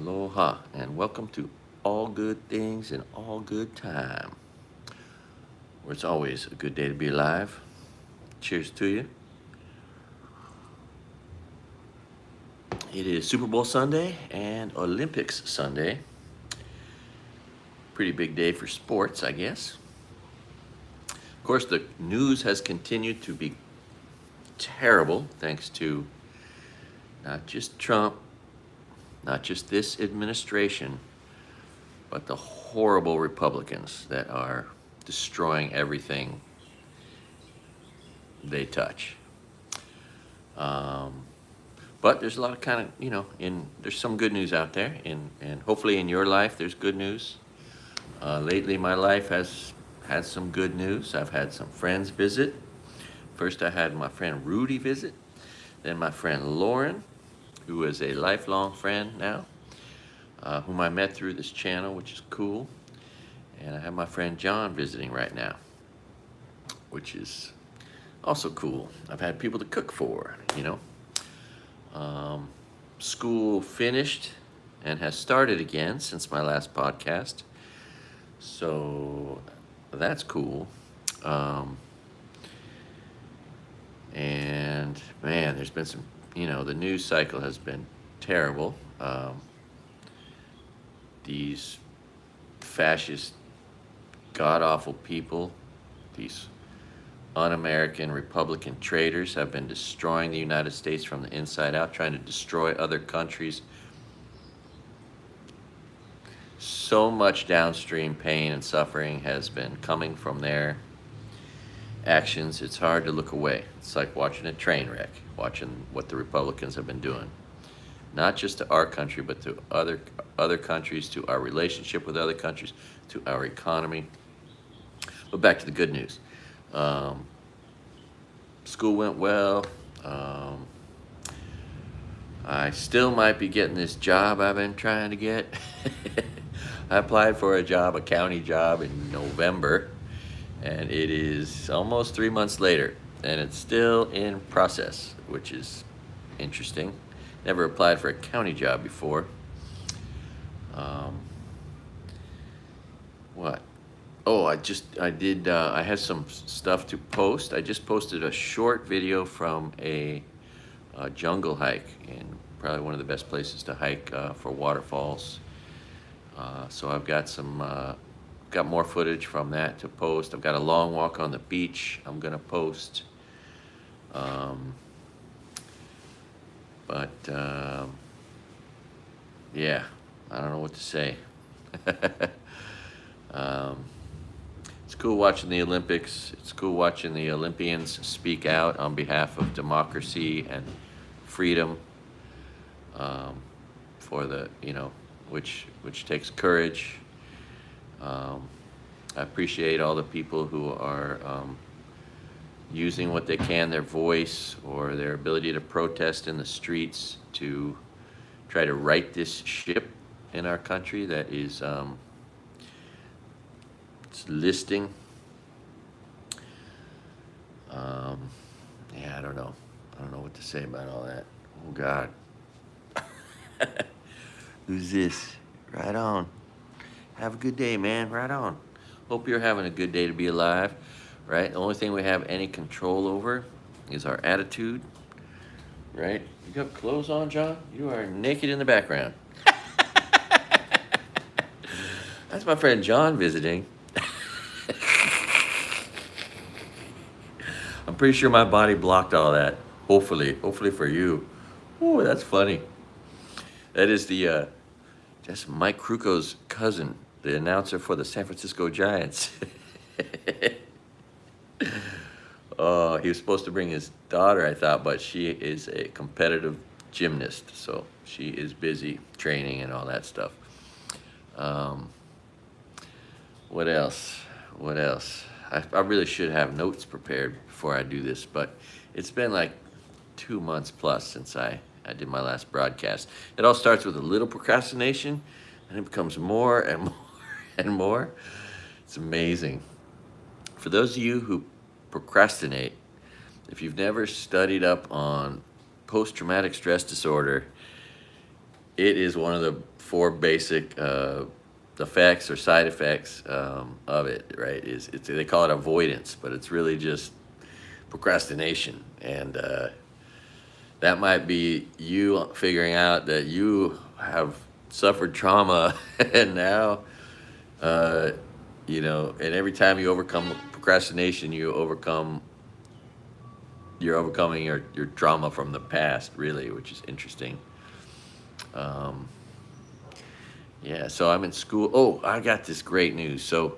Aloha and welcome to All Good Things and All Good Time, where it's always a good day to be alive. Cheers to you. It is Super Bowl Sunday and Olympics Sunday. Pretty big day for sports, I guess. Of course, the news has continued to be terrible thanks to not just Trump, not just this administration, but the horrible Republicans that are destroying everything they touch. But there's a lot of there's some good news out there, and hopefully in your life there's good news. Lately my life has had some good news. I've had some friends visit. First I had my friend Rudy visit, then my friend Lauren, who is a lifelong friend now, whom I met through this channel, which is cool. And I have my friend John visiting right now, which is also cool. I've had people to cook for, School finished and has started again since my last podcast. So that's cool. And man, there's been some, the news cycle has been terrible. These fascist, god-awful people, these un-American Republican traitors have been destroying the United States from the inside out, trying to destroy other countries. So much downstream pain and suffering has been coming from their actions. It's hard to look away. It's like watching a train wreck, watching what the Republicans have been doing. Not just to our country, but to other countries, to our relationship with other countries, to our economy. But back to the good news. School went well. I still might be getting this job I've been trying to get. I applied for a job, a county job, in November, and it is almost 3 months later, and it's still in process, which is interesting. Never applied for a county job before. What? Oh, I had some stuff to post. I just posted a short video from a jungle hike, and probably one of the best places to hike for waterfalls. So I've got got more footage from that to post. I've got a long walk on the beach I'm gonna post. Yeah, I don't know what to say. It's cool watching the Olympics. It's cool watching the Olympians speak out on behalf of democracy and freedom, for the, which takes courage. I appreciate all the people who are using what they can, their voice or their ability to protest in the streets to try to right this ship in our country that is it's listing. Yeah, I don't know what to say about all that. Oh God. Who's this? Right on. Have a good day, man. Right on. Hope you're having a good day to be alive, right? The only thing we have any control over is our attitude, right? You got clothes on, John? You are naked in the background. That's my friend John visiting. I'm pretty sure my body blocked all that. Hopefully for you. Ooh, that's funny. That is that's Mike Kruko's cousin, the announcer for the San Francisco Giants. He was supposed to bring his daughter, I thought, but she is a competitive gymnast, so she is busy training and all that stuff. What else? I really should have notes prepared before I do this, but it's been like 2 months plus since I did my last broadcast. It all starts with a little procrastination, and it becomes more and more and more. It's amazing. For those of you who procrastinate, if you've never studied up on post-traumatic stress disorder, it is one of the four basic effects or side effects of it, right? They call it avoidance, but it's really just procrastination. And that might be you figuring out that you have suffered trauma and now, and every time you overcome procrastination, you're overcoming your trauma from the past, really, which is interesting. Um, yeah, so I'm in school. Oh, I got this great news. So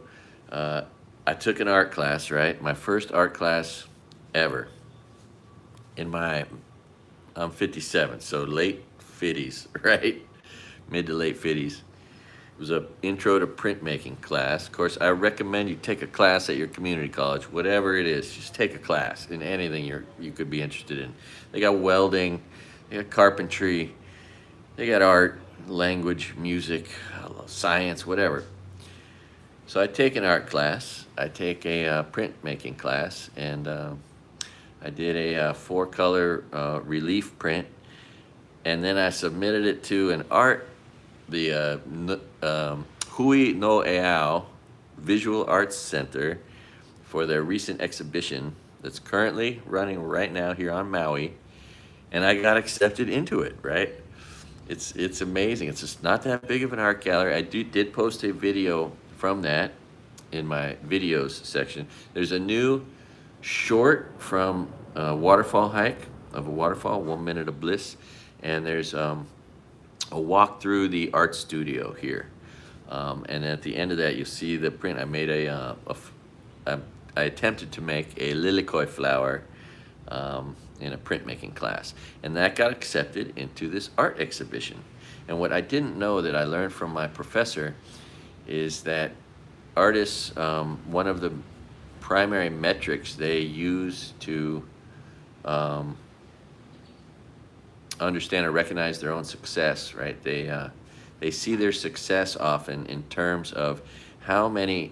I took an art class, right? My first art class ever. I'm 57, so late 50s, right? Mid to late 50s. It was a intro to printmaking class. Of course, I recommend you take a class at your community college, whatever it is. Just take a class in anything you could be interested in. They got welding, they got carpentry, they got art, language, music, science, whatever. So I take an art class. I take a printmaking class, and I did a four-color relief print, and then I submitted it to the Hui-no-Eao Visual Arts Center for their recent exhibition that's currently running right now here on Maui, and I got accepted into it, right? It's amazing. It's just not that big of an art gallery. I did post a video from that in my videos section. There's a new short from waterfall hike of a waterfall, 1 Minute of Bliss, and there's a walk through the art studio here, and at the end of that you'll see the print. I made I attempted to make a lilikoi flower in a printmaking class, and that got accepted into this art exhibition. And what I didn't know that I learned from my professor is that artists, one of the primary metrics they use to understand or recognize their own success, right? They see their success often in terms of how many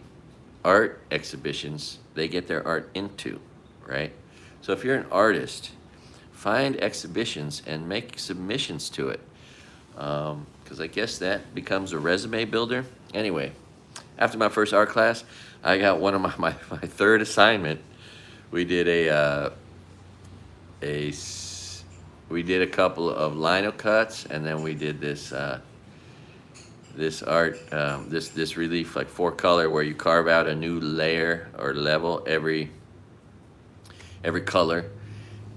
art exhibitions they get their art into, right? So if you're an artist, find exhibitions and make submissions to it, because I guess that becomes a resume builder. Anyway, after my first art class, I got one of my third assignment. We did we did a couple of lino cuts, and then we did this art, this relief, like four color, where you carve out a new layer or level every color.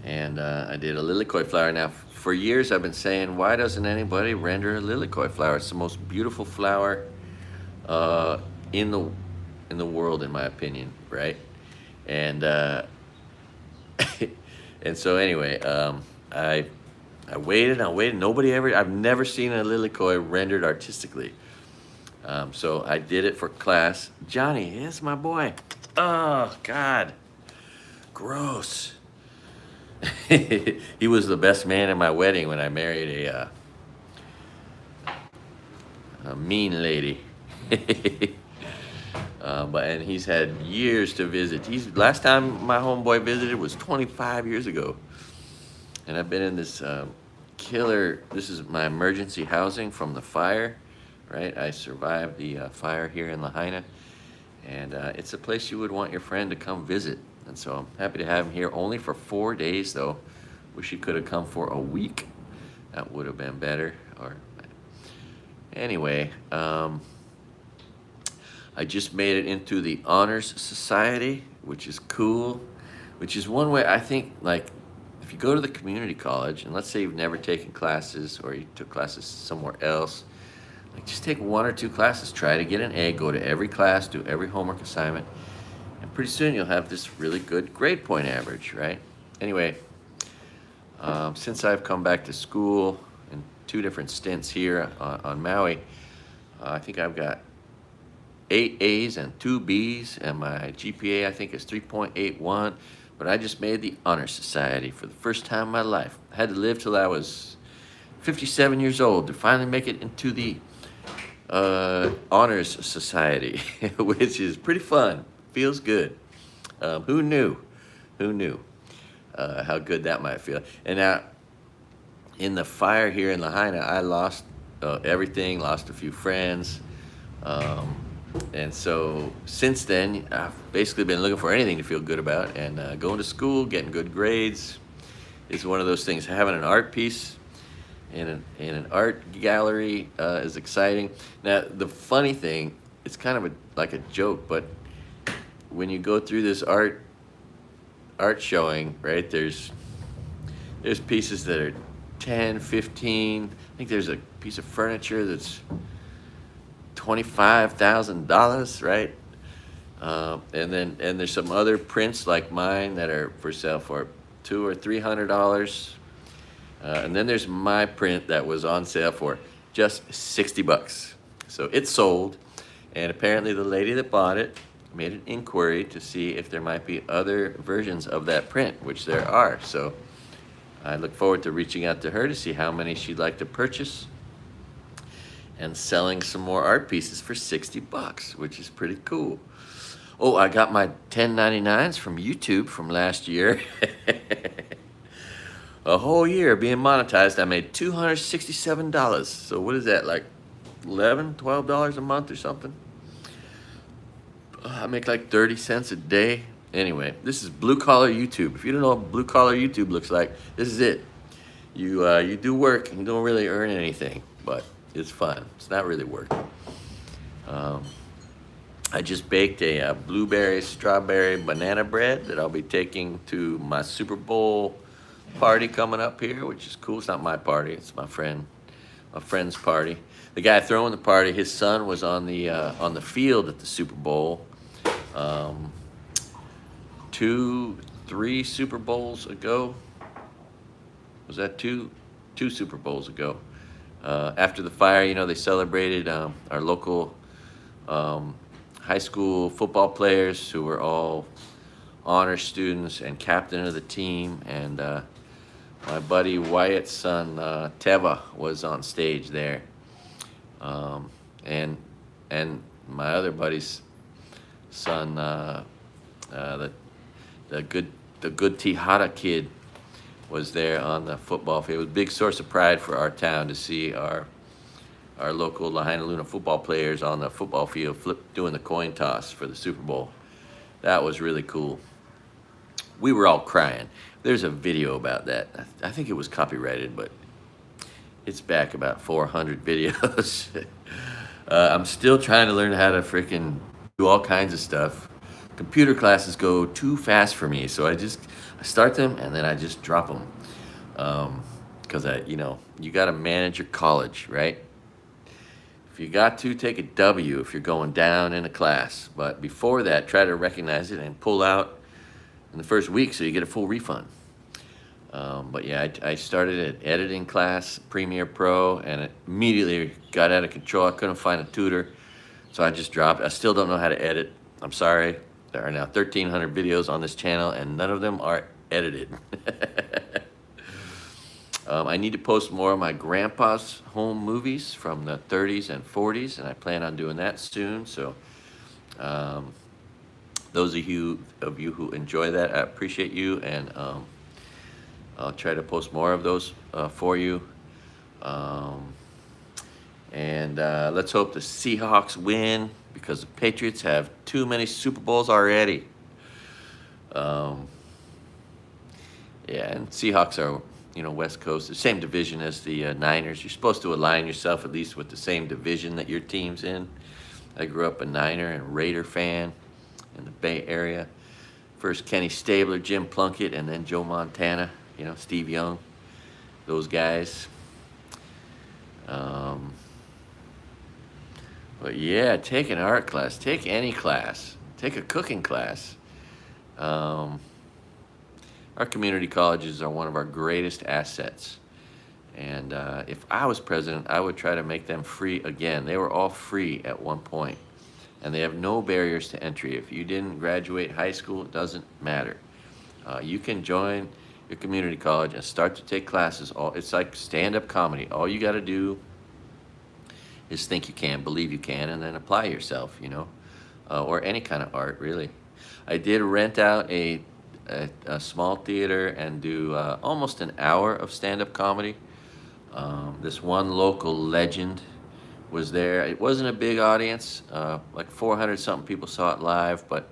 And I did a lilikoi flower. Now, for years I've been saying, why doesn't anybody render a lilikoi flower? It's the most beautiful flower in the world, in my opinion, right? And and so anyway, I waited. I've never seen a lilikoi rendered artistically. So I did it for class. Johnny, yes, my boy. Oh God, gross. He was the best man at my wedding when I married a mean lady. And he's had years to visit. Last time my homeboy visited was 25 years ago. And I've been in this this is my emergency housing from the fire, right? I survived the fire here in Lahaina. And it's a place you would want your friend to come visit. And so I'm happy to have him here, only for 4 days though. Wish he could have come for a week. That would have been better. Anyway, I just made it into the Honors Society, which is cool. Which is one way, I think, like, if you go to the community college, and let's say you've never taken classes or you took classes somewhere else, like, just take 1 or 2 classes, try to get an A, go to every class, do every homework assignment, and pretty soon you'll have this really good grade point average, right? Anyway, since I've come back to school in 2 different stints here on Maui, I think I've got 8 A's and 2 B's, and my GPA I think is 3.81, but I just made the Honor Society for the first time in my life. I had to live till I was 57 years old to finally make it into the Honors Society, which is pretty fun. Feels good. Who knew? Who knew how good that might feel? And now, in the fire here in Lahaina, I lost everything, lost a few friends. Um, and so since then, I've basically been looking for anything to feel good about. And going to school, getting good grades is one of those things. Having an art piece in an art gallery is exciting. Now, the funny thing, it's kind of like a joke, but when you go through this art showing, right, there's pieces that are 10, 15. I think there's a piece of furniture that's $25,000, right? And there's some other prints like mine that are for sale for $200 or $300. And then there's my print that was on sale for just $60. So it sold, and apparently the lady that bought it made an inquiry to see if there might be other versions of that print, which there are. So I look forward to reaching out to her to see how many she'd like to purchase and selling some more art pieces for $60, which is pretty cool. Oh, I got my 1099s from YouTube from last year. A whole year being monetized, I made $267. So what is that, like $11, $12 a month or something? I make like 30 cents a day. Anyway, this is blue collar YouTube. If you don't know what blue collar YouTube looks like, this is it. You do work and you don't really earn anything, but it's fun. It's not really work. I just baked a blueberry, strawberry, banana bread that I'll be taking to my Super Bowl party coming up here, which is cool. It's not my party. It's my friend's party. The guy throwing the party, his son was on the field at the Super Bowl. 3 Super Bowls ago. Was that two Super Bowls ago? After the fire, they celebrated our local high school football players who were all honor students and captain of the team. And my buddy Wyatt's son, Teva, was on stage there. And my other buddy's son, the good Tejada kid, was there on the football field. It was a big source of pride for our town to see our local Lahaina Luna football players on the football field doing the coin toss for the Super Bowl. That was really cool. We were all crying. There's a video about that. I think it was copyrighted, but it's back about 400 videos. I'm still trying to learn how to freaking do all kinds of stuff. Computer classes go too fast for me, so I start them and then I just drop them. Because you got to manage your college, right? If you got to, take a W if you're going down in a class. But before that, try to recognize it and pull out in the first week so you get a full refund. But yeah, I started an editing class, Premiere Pro, and it immediately got out of control. I couldn't find a tutor, so I just dropped. I still don't know how to edit. I'm sorry. There are now 1,300 videos on this channel, and none of them are edited. I need to post more of my grandpa's home movies from the 30s and 40s, and I plan on doing that soon. So those of you who enjoy that, I appreciate you, and I'll try to post more of those for you. Let's hope the Seahawks win, because the Patriots have too many Super Bowls already. Yeah, and Seahawks are, West Coast, the same division as the Niners. You're supposed to align yourself at least with the same division that your team's in. I grew up a Niner and Raider fan in the Bay Area. First Kenny Stabler, Jim Plunkett, and then Joe Montana, Steve Young, those guys. But yeah, take an art class, take any class, take a cooking class. Our community colleges are one of our greatest assets. And if I was president, I would try to make them free again. They were all free at one point, and they have no barriers to entry. If you didn't graduate high school, it doesn't matter. You can join your community college and start to take classes. It's like stand-up comedy. All you got to do is think you can, believe you can, and then apply yourself, or any kind of art, really. I did rent out a small theater and do almost an hour of stand-up comedy. This one local legend was there. It wasn't a big audience, like 400 something people saw it live, but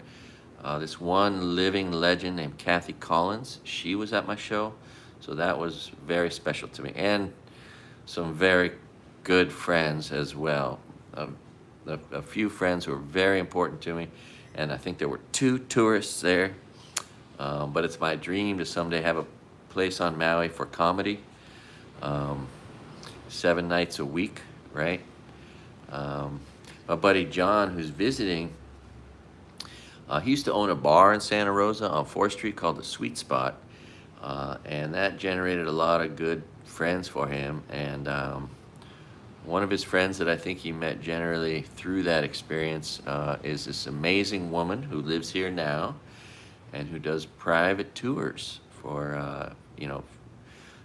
this one living legend named Kathy Collins, she was at my show. So that was very special to me. And some very good friends as well. A few friends who were very important to me. And I think there were 2 tourists there. But it's my dream to someday have a place on Maui for comedy. 7 nights a week, right? My buddy John, who's visiting, he used to own a bar in Santa Rosa on 4th Street called the Sweet Spot. And that generated a lot of good friends for him. And one of his friends that I think he met generally through that experience is this amazing woman who lives here now and who does private tours for,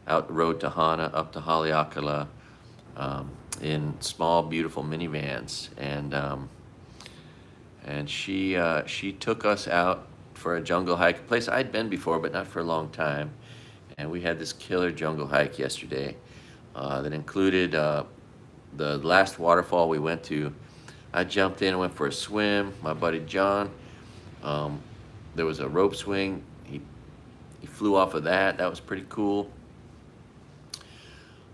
out the road to Hana, up to Haleakala, in small, beautiful minivans. And she took us out for a jungle hike, a place I'd been before, but not for a long time. And we had this killer jungle hike yesterday that included the last waterfall we went to. I jumped in and went for a swim. My buddy John, there was a rope swing. He flew off of that. That was pretty cool.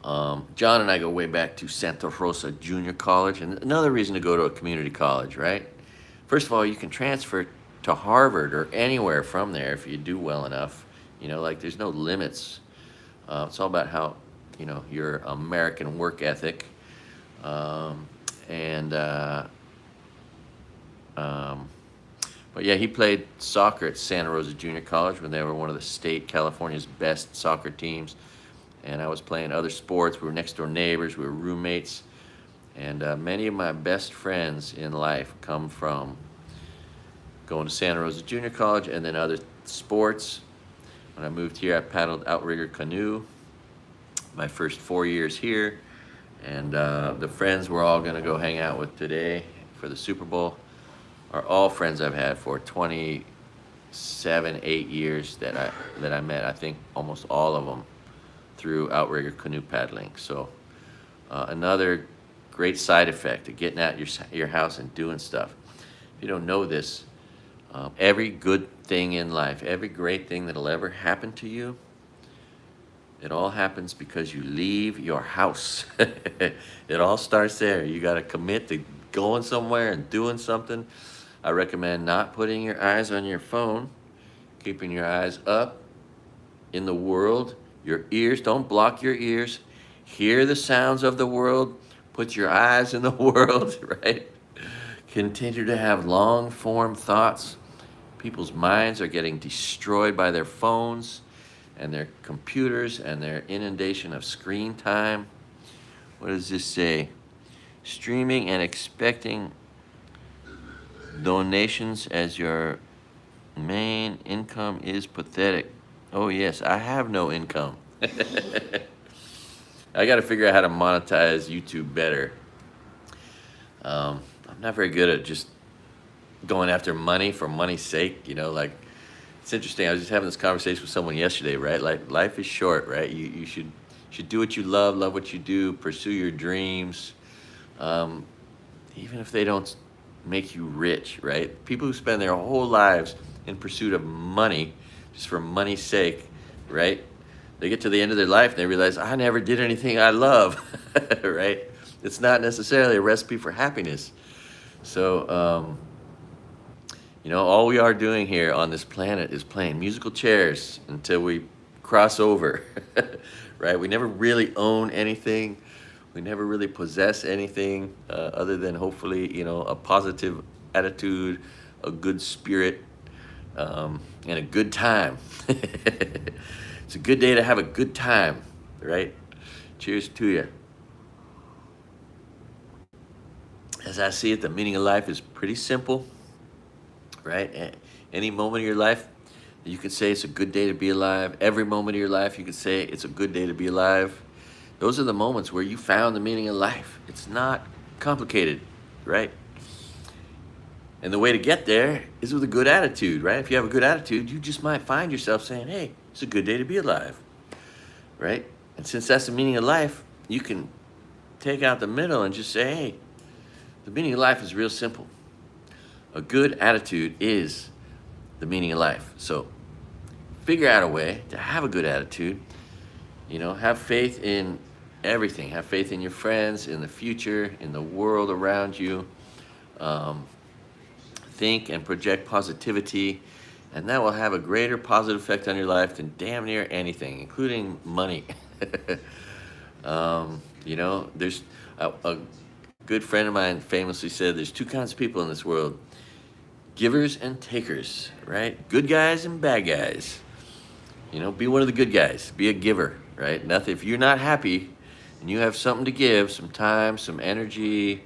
John and I go way back to Santa Rosa Junior College, and another reason to go to a community college, right? First of all, you can transfer to Harvard or anywhere from there if you do well enough. Like there's no limits. It's all about how, your American work ethic. But yeah, he played soccer at Santa Rosa Junior College when they were one of the state California's best soccer teams. And I was playing other sports. We were next door neighbors. We were roommates. And many of my best friends in life come from going to Santa Rosa Junior College and then other sports. When I moved here, I paddled outrigger canoe my first 4 years here. And the friends we're all going to go hang out with today for the Super Bowl are all friends I've had for 27, 8 years that I met. I think almost all of them through outrigger canoe paddling. So another great side effect of getting out your house and doing stuff. If you don't know this, every good thing in life, every great thing that'll ever happen to you, it all happens because you leave your house. It all starts there. You got to commit to going somewhere and doing something. I recommend not putting your eyes on your phone, keeping your eyes up in the world. Your ears, don't block your ears. Hear the sounds of the world. Put your eyes in the world, right? Continue to have long-form thoughts. People's minds are getting destroyed by their phones and their computers and their inundation of screen time. What does this say? Streaming and expecting donations as your main income is pathetic. Oh yes, I have no income. I got to figure out how to monetize YouTube better. I'm not very good at just going after money for money's sake. Like it's interesting. I was just having this conversation with someone yesterday, right? Like life is short, right? You should do what you love what you do, pursue your dreams, even if they don't make you rich, right? People who spend their whole lives in pursuit of money, just for money's sake, right? They get to the end of their life and they realize, I never did anything I love, right? It's not necessarily a recipe for happiness. So, all we are doing here on this planet is playing musical chairs until we cross over, right? We never really own anything. We never really possess anything other than hopefully, a positive attitude, a good spirit, and a good time. It's a good day to have a good time, right? Cheers to you. As I see it, the meaning of life is pretty simple, right? Any moment of your life, you could say it's a good day to be alive. Every moment of your life, you could say it's a good day to be alive. Those are the moments where you found the meaning of life. It's not complicated, right? And the way to get there is with a good attitude, right? If you have a good attitude, you just might find yourself saying, hey, it's a good day to be alive, right? And since that's the meaning of life, you can take out the middle and just say, hey, the meaning of life is real simple. A good attitude is the meaning of life. So figure out a way to have a good attitude. Have faith in everything. Have faith in your friends, in the future, in the world around you. Think and project positivity, and that will have a greater positive effect on your life than damn near anything, including money. There's a good friend of mine famously said there's two kinds of people in this world: givers and takers, right? Good guys and bad guys. Be one of the good guys. Be a giver, right? Nothing. If you're not happy and you have something to give, some time, some energy,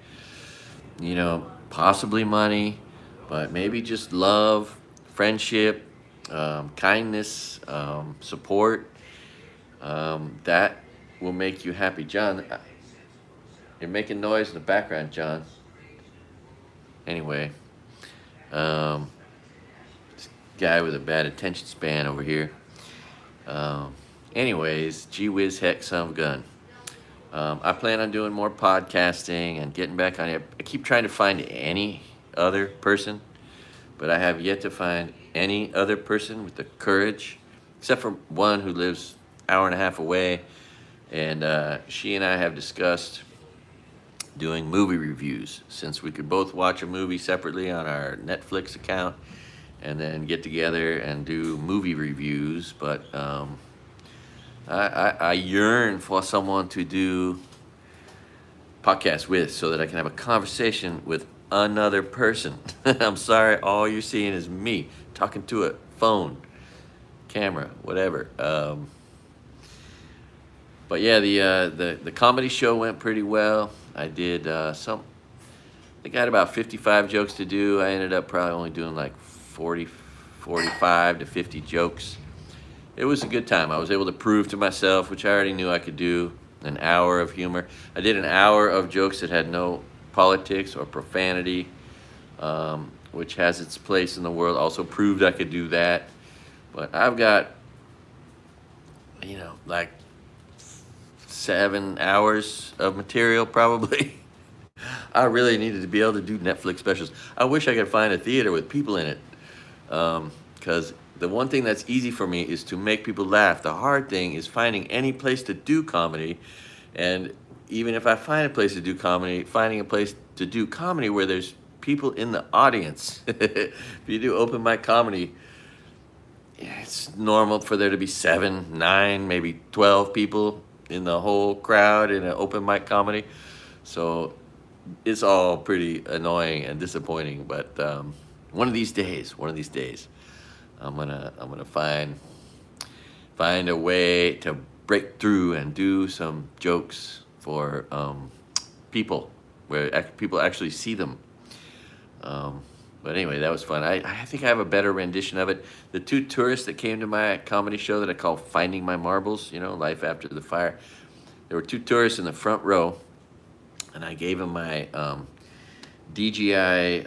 possibly money, but maybe just love, friendship, kindness, support, that will make you happy. John, you're making noise in the background, John. Anyway, this guy with a bad attention span over here. Anyways, gee whiz, heck, son of a gun. I plan on doing more podcasting and getting back on it. I keep trying to find any other person, but I have yet to find any other person with the courage, except for one who lives an hour and a half away. And she and I have discussed doing movie reviews, since we could both watch a movie separately on our Netflix account and then get together and do movie reviews. But I yearn for someone to do podcasts with, so that I can have a conversation with another person. I'm sorry, all you're seeing is me talking to a phone, camera, whatever. But yeah, the comedy show went pretty well. I did I think I had about 55 jokes to do. I ended up probably only doing like 45 to 50 jokes. It was a good time. I was able to prove to myself, which I already knew I could do, an hour of humor. I did an hour of jokes that had no politics or profanity, which has its place in the world. Also proved I could do that. But I've got, like 7 hours of material probably. I really needed to be able to do Netflix specials. I wish I could find a theater with people in it, because the one thing that's easy for me is to make people laugh. The hard thing is finding any place to do comedy. And even if I find a place to do comedy, finding a place to do comedy where there's people in the audience. If you do open mic comedy, it's normal for there to be 7, 9, maybe 12 people in the whole crowd in an open mic comedy. So it's all pretty annoying and disappointing. But one of these days, I'm gonna find a way to break through and do some jokes for people, where people actually see them. But anyway, that was fun. I think I have a better rendition of it. The 2 tourists that came to my comedy show that I call Finding My Marbles, Life After the Fire. There were 2 tourists in the front row, and I gave them my DJI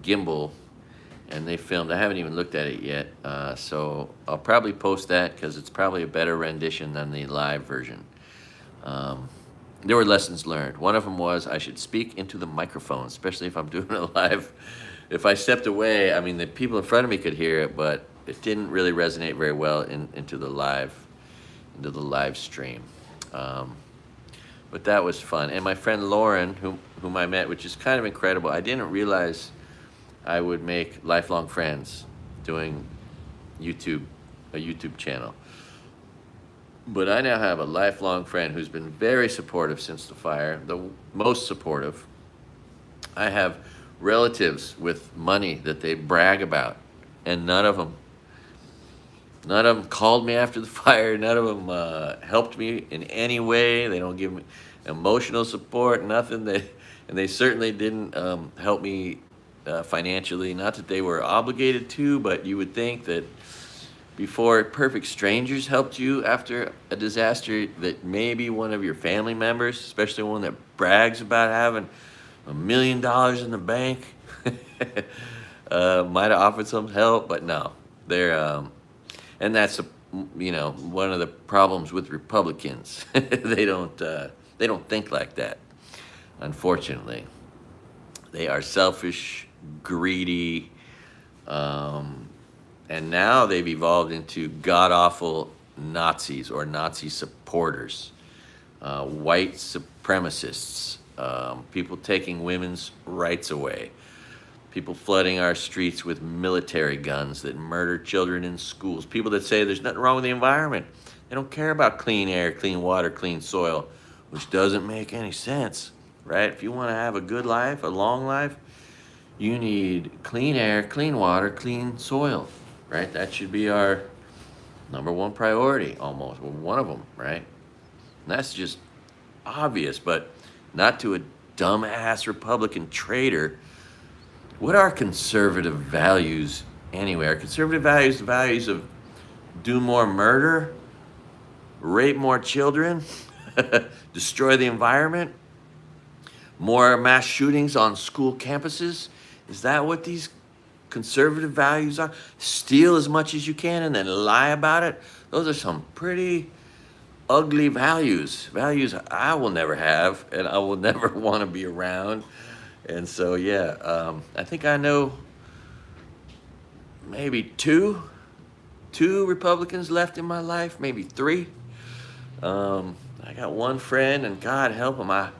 gimbal, and they filmed. I haven't even looked at it yet, so I'll probably post that, because it's probably a better rendition than the live version. There were lessons learned. One of them was I should speak into the microphone, especially if I'm doing a live. If I stepped away, the people in front of me could hear it, but it didn't really resonate very well into the live stream. But that was fun. And my friend Lauren, whom I met, which is kind of incredible. I didn't realize I would make lifelong friends doing a YouTube channel. But I now have a lifelong friend who's been very supportive since the fire, the most supportive. I have relatives with money that they brag about, and none of them called me after the fire. None of them helped me in any way. They don't give me emotional support, nothing. And they certainly didn't help me financially. Not that they were obligated to, but you would think that before perfect strangers helped you after a disaster, that maybe one of your family members, especially one that brags about having $1 million in the bank, might have offered some help. But no, they're and that's one of the problems with Republicans. They don't think like that. Unfortunately, they are selfish, greedy, and now they've evolved into god-awful Nazis or Nazi supporters, white supremacists, people taking women's rights away, people flooding our streets with military guns that murder children in schools, people that say there's nothing wrong with the environment. They don't care about clean air, clean water, clean soil, which doesn't make any sense, right? If you want to have a good life, a long life, you need clean air, clean water, clean soil, right? That should be our number one priority, almost, or one of them, right? And that's just obvious, but not to a dumbass Republican traitor. What are conservative values anyway? Are conservative values the values of do more murder, rape more children, destroy the environment, more mass shootings on school campuses? Is that what these conservative values are? Steal as much as you can and then lie about it? Those are some pretty ugly values I will never have and I will never want to be around. And so I think I know maybe two Republicans left in my life, maybe three. I got one friend, and God help him, God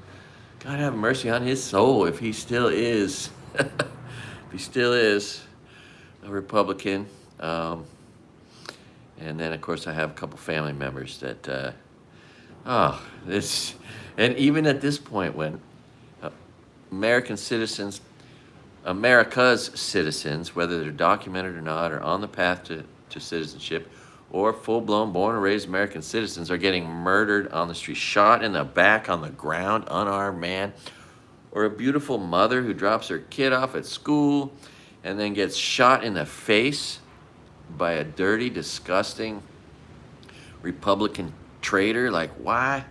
have mercy on his soul if he still is if he still is a Republican. And then, of course, I have a couple family members that, and even at this point when America's citizens, whether they're documented or not, are on the path to citizenship, or full-blown, born and raised American citizens, are getting murdered on the street, shot in the back on the ground, unarmed man, or a beautiful mother who drops her kid off at school and then gets shot in the face by a dirty, disgusting Republican traitor. Like, why?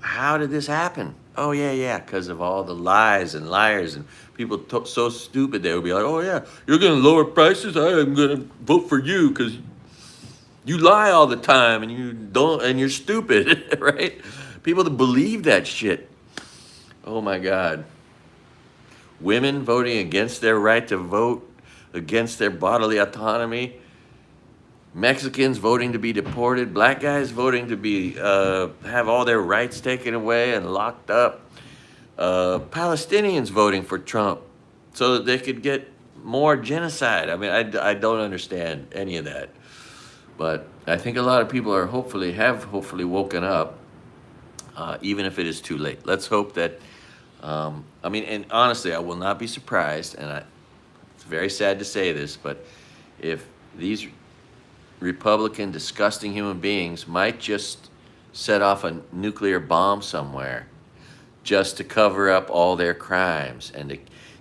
How did this happen? Oh, yeah, because of all the lies and liars and people so stupid they would be like, oh, yeah, you're going to lower prices? I am going to vote for you because you lie all the time and you're stupid, right? People that believe that shit. Oh, my God. Women voting against their right to vote, against their bodily autonomy. Mexicans voting to be deported. Black guys voting to be have all their rights taken away and locked up. Palestinians voting for Trump so that they could get more genocide. I mean, I don't understand any of that. But I think a lot of people are have hopefully woken up, even if it is too late. Let's hope that, and honestly, I will not be surprised, and it's very sad to say this, but if these Republican, disgusting human beings might just set off a nuclear bomb somewhere just to cover up all their crimes and to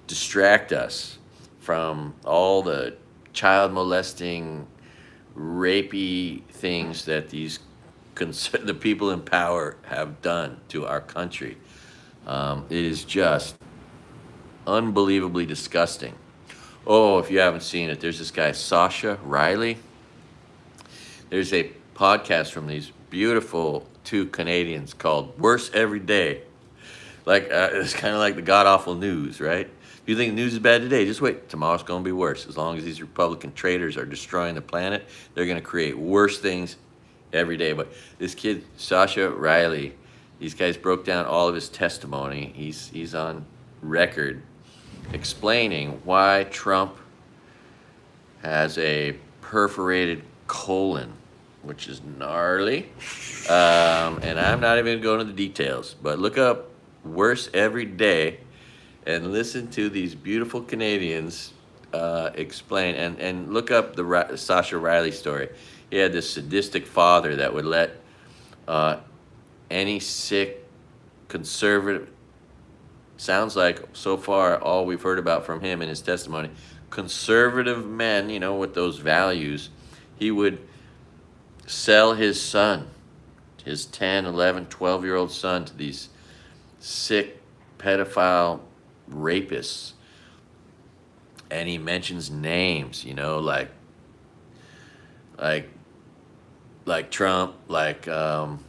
distract us from all the child molesting, rapey things that the people in power have done to our country. It is just unbelievably disgusting. Oh, if you haven't seen it, there's this guy, Sasha Riley. There's a podcast from these beautiful two Canadians called Worse Every Day. It's kind of like the god-awful news, right? If you think the news is bad today, just wait. Tomorrow's going to be worse. As long as these Republican traitors are destroying the planet, they're going to create worse things every day. But this kid, Sasha Riley, these guys broke down all of his testimony. He's on record explaining why Trump has a perforated colon, which is gnarly. And I'm not even going to the details, but look up Worse Every Day and listen to these beautiful Canadians explain, and look up the Sasha Riley story. He had this sadistic father that would let any sick conservative, sounds like so far all we've heard about from him in his testimony, conservative men, with those values, he would sell his son, his 10, 11, 12-year-old son, to these sick pedophile rapists. And he mentions names, like like Trump, and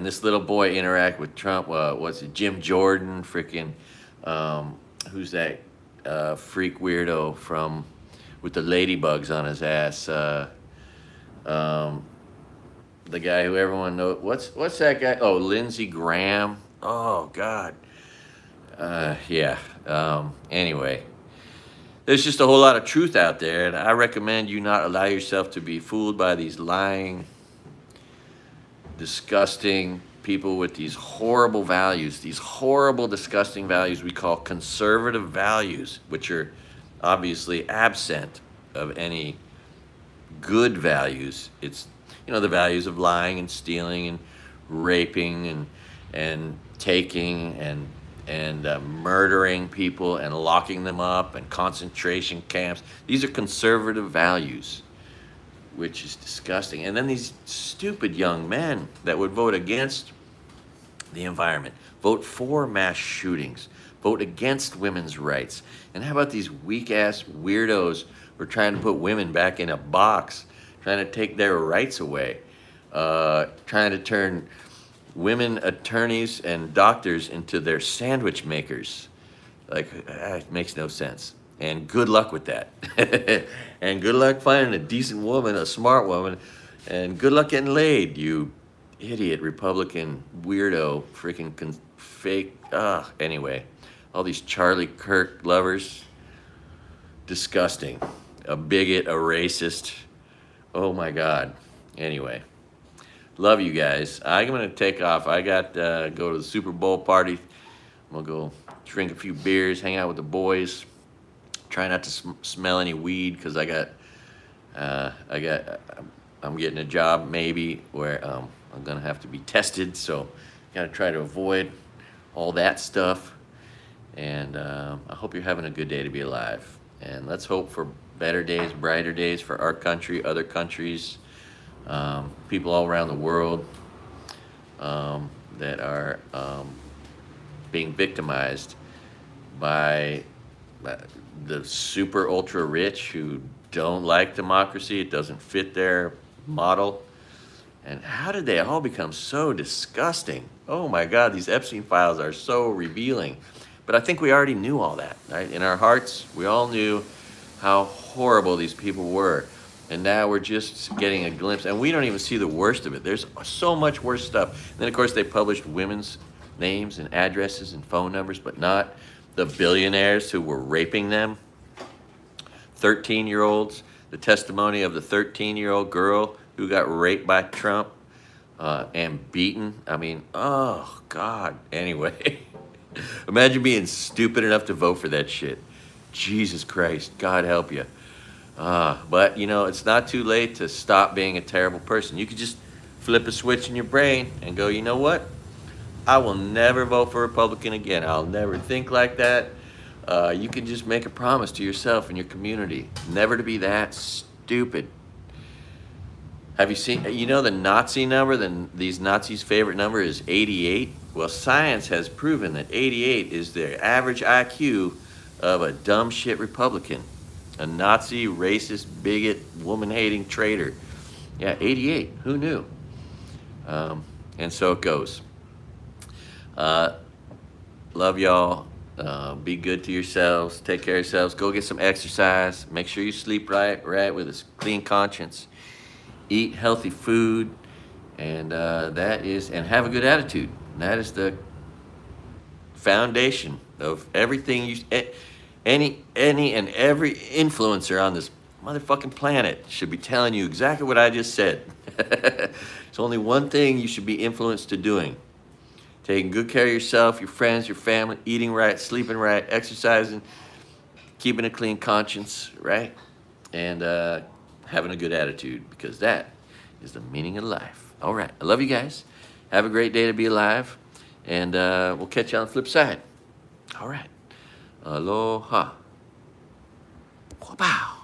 this little boy interact with Trump. What's it? Jim Jordan, freaking, who's that freak weirdo from with the ladybugs on his ass? The guy who everyone knows. What's that guy? Oh, Lindsey Graham. Oh God. Yeah. Anyway, there's just a whole lot of truth out there, and I recommend you not allow yourself to be fooled by these lying, disgusting people with these horrible values, these horrible, disgusting values we call conservative values, which are obviously absent of any good values. It's, the values of lying and stealing and raping and taking and murdering people and locking them up and concentration camps. These are conservative values, which is disgusting. And then these stupid young men that would vote against the environment, vote for mass shootings, vote against women's rights. And how about these weak-ass weirdos who are trying to put women back in a box, trying to take their rights away, trying to turn women attorneys and doctors into their sandwich makers. It makes no sense. And good luck with that. And good luck finding a decent woman, a smart woman, and good luck getting laid, you idiot Republican weirdo, freaking fake. Anyway, all these Charlie Kirk lovers, disgusting. A bigot, a racist. Oh my God. Anyway, love you guys. I'm gonna take off. I got go to the Super Bowl party. I'm gonna go drink a few beers, hang out with the boys. Try not to smell any weed because I'm getting a job maybe where I'm gonna have to be tested, so gotta try to avoid all that stuff. And I hope you're having a good day to be alive. And let's hope for better days, brighter days for our country, other countries, people all around the world that are being victimized by the super ultra rich who don't like democracy. It doesn't fit their model. And how did they all become so disgusting? Oh my God, these Epstein files are so revealing. But I think we already knew all that, right? In our hearts, we all knew how horrible these people were. And now we're just getting a glimpse, and we don't even see the worst of it. There's so much worse stuff. And then of course they published women's names and addresses and phone numbers, but not the billionaires who were raping them. 13-year-olds, the testimony of the 13-year-old girl who got raped by Trump and beaten. I mean, oh God. Anyway, imagine being stupid enough to vote for that shit. Jesus Christ, God help you. But it's not too late to stop being a terrible person. You could just flip a switch in your brain and go, you know what? I will never vote for Republican again. I'll never think like that. You can just make a promise to yourself and your community, never to be that stupid. Have you seen, the Nazi number, these Nazis' favorite number is 88? Well, science has proven that 88 is the average IQ of a dumb shit Republican. A Nazi, racist, bigot, woman-hating traitor. Yeah, 88. Who knew? And so it goes. Love y'all. Be good to yourselves. Take care of yourselves. Go get some exercise. Make sure you sleep right with a clean conscience. Eat healthy food, and and have a good attitude. That is the foundation of everything. Any and every influencer on this motherfucking planet should be telling you exactly what I just said. There's only one thing you should be influenced to doing: taking good care of yourself, your friends, your family, eating right, sleeping right, exercising, keeping a clean conscience, right? And having a good attitude, because that is the meaning of life. All right. I love you guys. Have a great day to be alive. And we'll catch you on the flip side. All right. Aloha. Wow.